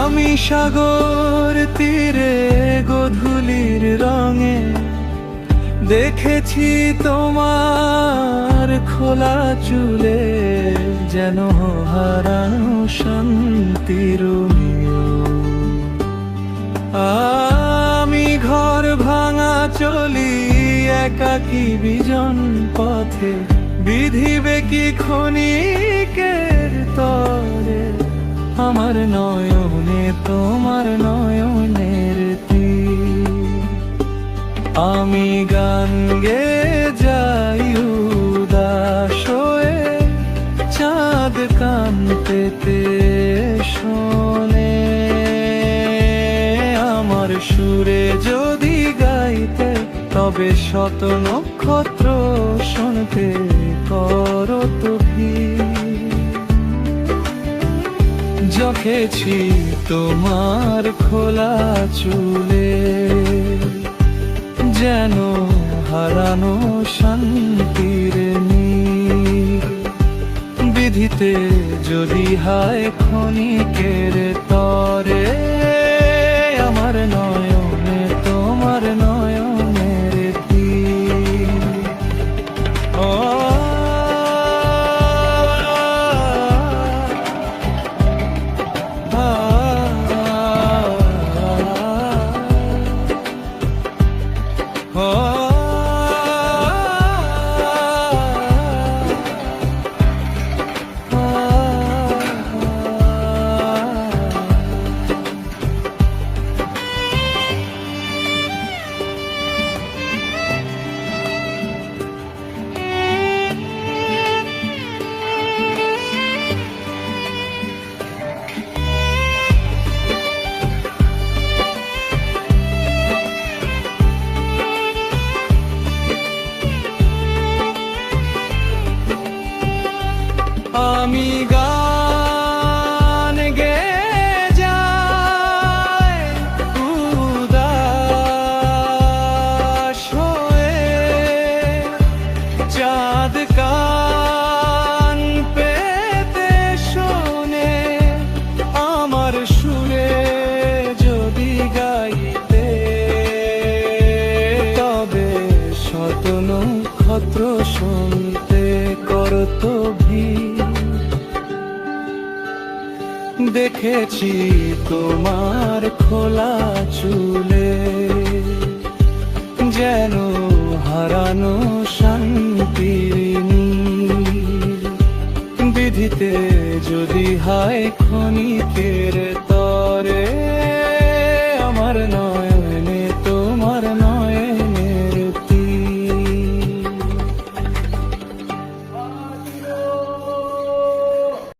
আমি সাগর তীরে গোধূলির রঙে দেখেছি তোমার খোলা চুলে যেন হারানো শান্তির নিয়ম। আমি ঘর ভাঙা চলি একাকী বিজন পথে, বিধিবে কি ক্ষণিকের তরে আমার নয়নে তোমার নয়নের তীর। আমি গান গেয়ে যাই উদাস হয়ে, চাঁদ কান পেতে শোনে আমার সুরে যদি গাইতে, তবে শত নক্ষত্র শুনতে করো তো ভিড়। জখেছি তোমার খোলা চুলে যেন হারানো শান্তির নীড়। বিধিতে যদি হায় ক্ষণিকের তরে আমার নয়নে তোমার নয়নের তীর। আমি গান গেয়ে যাই উদাস হয়ে, চাঁদ কান পেতে শোনে আমার সুরে যদি গাইতে, তবে শত নক্ষত্র শুনতে করত ভিড়। দেখেছি তোমার খোলা চুলে যেন হারানো শান্তির নীড়। বিধিতে যদি হায় ক্ষণিকের